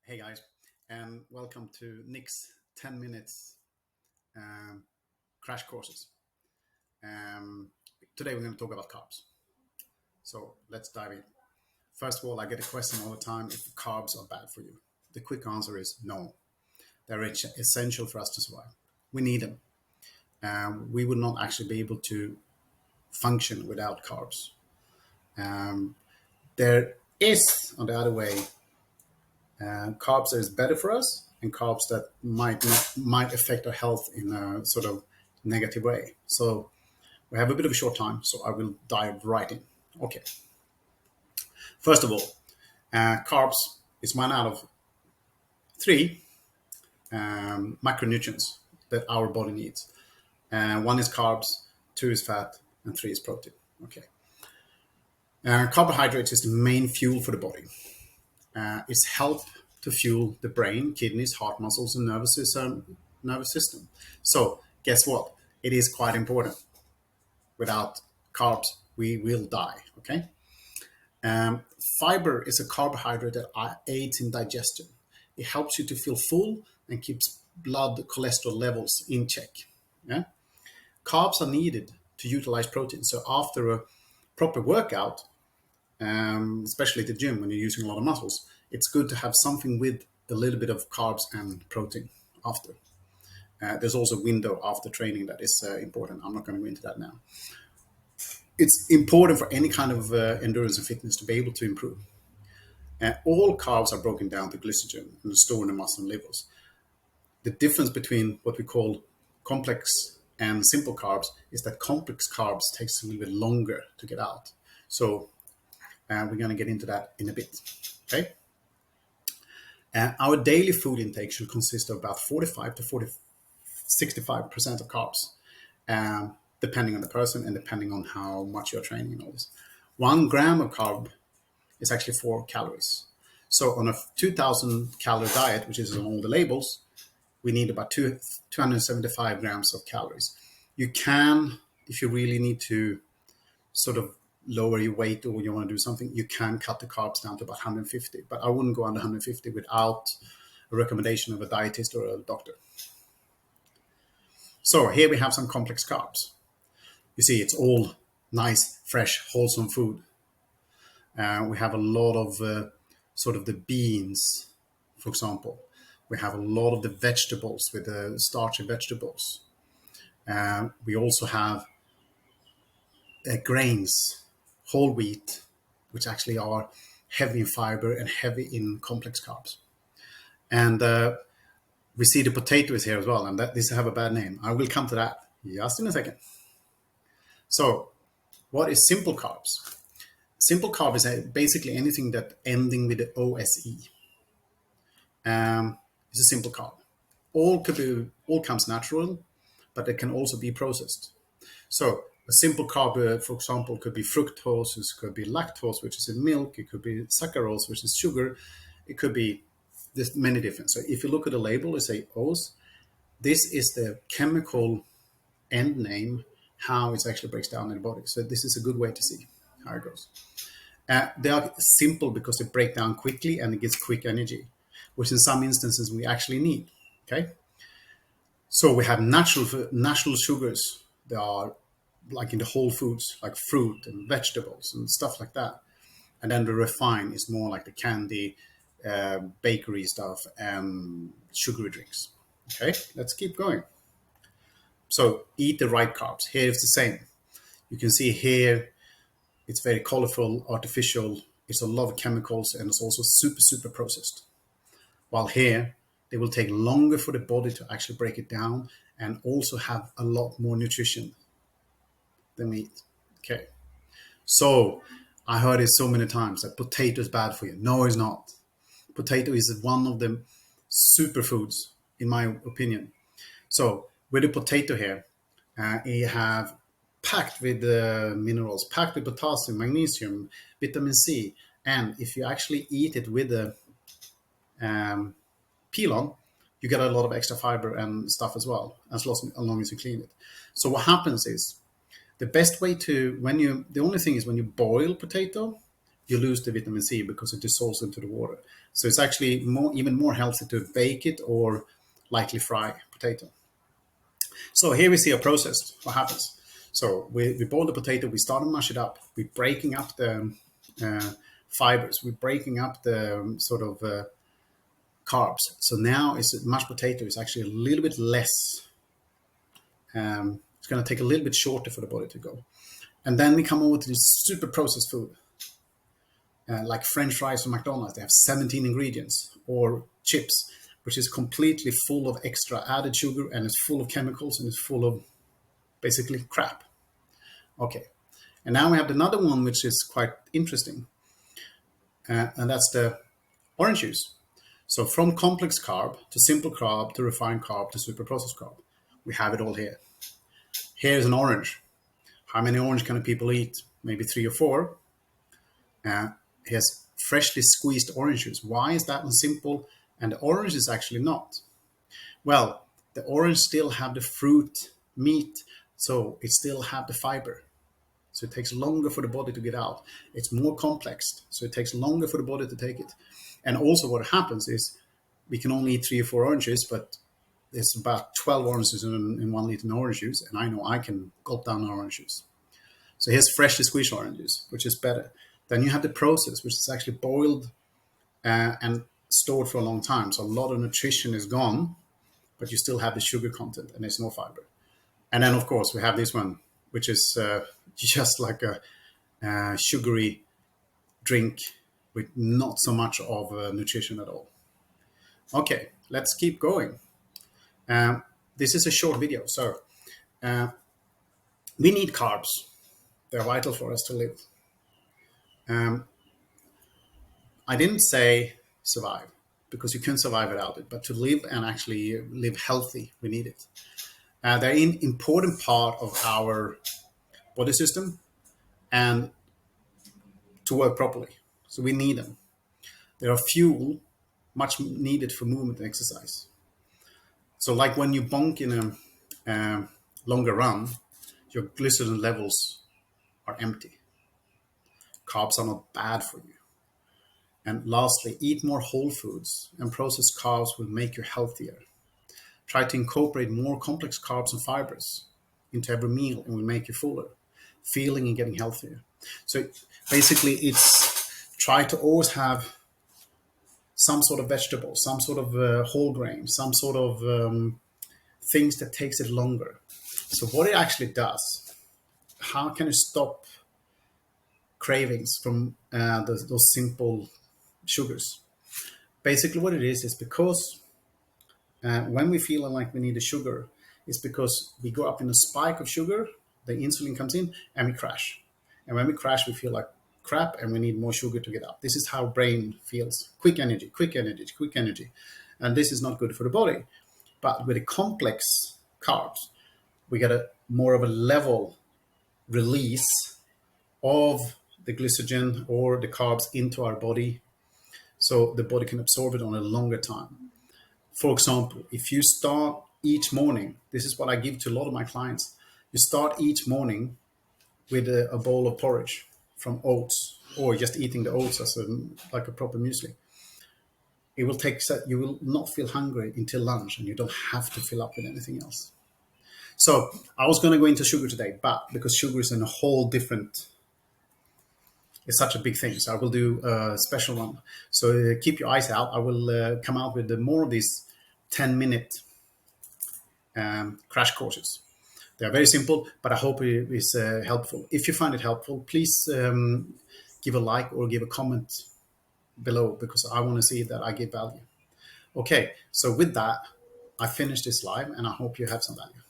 Hey guys, and welcome to Nick's 10 minutes um, crash courses. Um, Today we're going to talk about carbs. So let's dive in. First of all, I get a question all the time if carbs are bad for you. The quick answer is no. They're essential for us to survive. We need them. We would not actually be able to function without carbs. Um, there is, on the other way, carbs that is better for us and carbs that might affect our health in a sort of negative way. So we have a bit of a short time, so I will dive right in. Okay. First of all, carbs is one out of three macronutrients that our body needs. One is carbs, two is fat, and three is protein. Okay. Carbohydrates is the main fuel for the body. It's help to fuel the brain, kidneys, heart muscles, and nervous system. So guess what? It is quite important. Without carbs, we will die. Okay. Um, Fiber is a carbohydrate that aids in digestion. It helps you to feel full and keeps blood cholesterol levels in check. Yeah. Carbs are needed to utilize protein. So after a proper workout, especially at the gym when you're using a lot of muscles, it's good to have something with a little bit of carbs and protein after. There's also a window after training that is important. I'm not going to go into that now. It's important for any kind of endurance and fitness to be able to improve. All carbs are broken down to glycogen and stored in the muscle and livers. The difference between what we call complex and simple carbs is that complex carbs takes a little bit longer to get out. So we're going to get into that in a bit. Okay. Our daily food intake should consist of about 45 to 65% of carbs, depending on the person and depending on how much you're training and all this. 1 gram of carb is actually 4 calories. So on a 2,000 calorie diet, which is on all the labels, we need about 275 grams of calories. You can, if you really need to sort of lower your weight or you want to do something, you can cut the carbs down to about 150. But I wouldn't go under 150 without a recommendation of a dietist or a doctor. So here we have some complex carbs. You see, it's all nice, fresh, wholesome food. We have a lot of sort of the beans, for example. We have a lot of the vegetables with the starchy vegetables. We also have grains, whole wheat, which actually are heavy in fiber and heavy in complex carbs. And we see the potatoes here as well, and that these have a bad name. I will come to that just in a second. So what is simple carbs? Simple carb is basically anything that ending with the OSE. It's a simple carb. All comes natural, but it can also be processed. So a simple carb, for example, could be fructose, it could be lactose, which is in milk, it could be saccharose, which is sugar, it could be there's many different. So if you look at the label, it say O's. This is the chemical end name, how it actually breaks down in the body. So this is a good way to see how it goes. They are simple because they break down quickly and it gives quick energy, which in some instances we actually need. Okay. So we have natural sugars. They are like in the whole foods, like fruit and vegetables and stuff like that. And then the refined is more like the candy, bakery stuff and sugary drinks. Okay, let's keep going. So eat the right carbs. Here it's the same. You can see here, it's very colorful, artificial. It's a lot of chemicals and it's also super processed. While here, they will take longer for the body to actually break it down and also have a lot more nutrition than we eat. Okay. So I heard it so many times that potato is bad for you. No, it's not. Potato is one of the superfoods, in my opinion. So with the potato here, you have packed with minerals, packed with potassium, magnesium, vitamin C. And if you actually eat it with the peel on, you get a lot of extra fiber and stuff as well, as long as you clean it. So what happens is the best way to, the only thing is when you boil potato, you lose the vitamin C because it dissolves into the water. So it's actually even more healthy to bake it or lightly fry potato. So here we see a process. What happens? So we boil the potato, we start to mash it up. We're breaking up the fibers. We're breaking up the sort of carbs. So now mashed potato is actually a little bit less. It's going to take a little bit shorter for the body to go. And then we come over to this super processed food, like French fries from McDonald's. They have 17 ingredients, or chips, which is completely full of extra added sugar, and it's full of chemicals, and it's full of basically crap. Okay. And now we have another one, which is quite interesting. And that's the orange juice. So from complex carb to simple carb to refined carb to super processed carb, we have it all here. Here's an orange. How many orange can people eat? Maybe 3 or 4. Here's freshly squeezed orange juice. Why is that one simple and the orange is actually not? Well, the orange still have the fruit meat, so it still have the fiber. So it takes longer for the body to get out. It's more complex, so it takes longer for the body to take it. And also what happens is we can only eat 3 or 4 oranges, but there's about 12 oranges in 1 liter of orange juice, and I know I can gulp down orange juice. So here's freshly squeezed orange juice, which is better. Then you have the process, which is actually boiled and stored for a long time. So a lot of nutrition is gone, but you still have the sugar content and there's no fiber. And then, of course, we have this one, which is just like a sugary drink with not so much of nutrition at all. Okay, let's keep going. This is a short video, so we need carbs. They're vital for us to live. I didn't say survive, because you can survive without it, but to live and actually live healthy, we need it. They're an important part of our body system and to work properly. So we need them. They are fuel, much needed for movement and exercise. So like when you bonk in a longer run, your glycerin levels are empty. Carbs are not bad for you. And lastly, eat more whole foods, and processed carbs will make you healthier. Try to incorporate more complex carbs and fibers into every meal and will make you fuller, feeling and getting healthier. So basically it's try to always have some sort of vegetable, some sort of whole grain, some sort of things that takes it longer. So what it actually does, how can you stop cravings from those simple sugars? Basically what it is because when we feel like we need a sugar, it's because we go up in a spike of sugar, the insulin comes in and we crash. And when we crash, we feel like crap and we need more sugar to get up. This is how brain feels. Quick energy, quick energy, quick energy. And this is not good for the body. But with the complex carbs, we get a more of a level release of the glycogen or the carbs into our body, so the body can absorb it on a longer time. For example, if you start each morning, this is what I give to a lot of my clients. You start each morning with a bowl of porridge from oats, or just eating the oats as like a proper muesli. It will take, you will not feel hungry until lunch, and you don't have to fill up with anything else. So I was going to go into sugar today, but because sugar is in a whole different, it's such a big thing, so I will do a special one. So keep your eyes out. I will come out with more of these 10-minute crash courses. They are very simple, but I hope it is helpful. If you find it helpful, please give a like or give a comment below, because I want to see that I give value. Okay, so with that, I finished this live and I hope you have some value.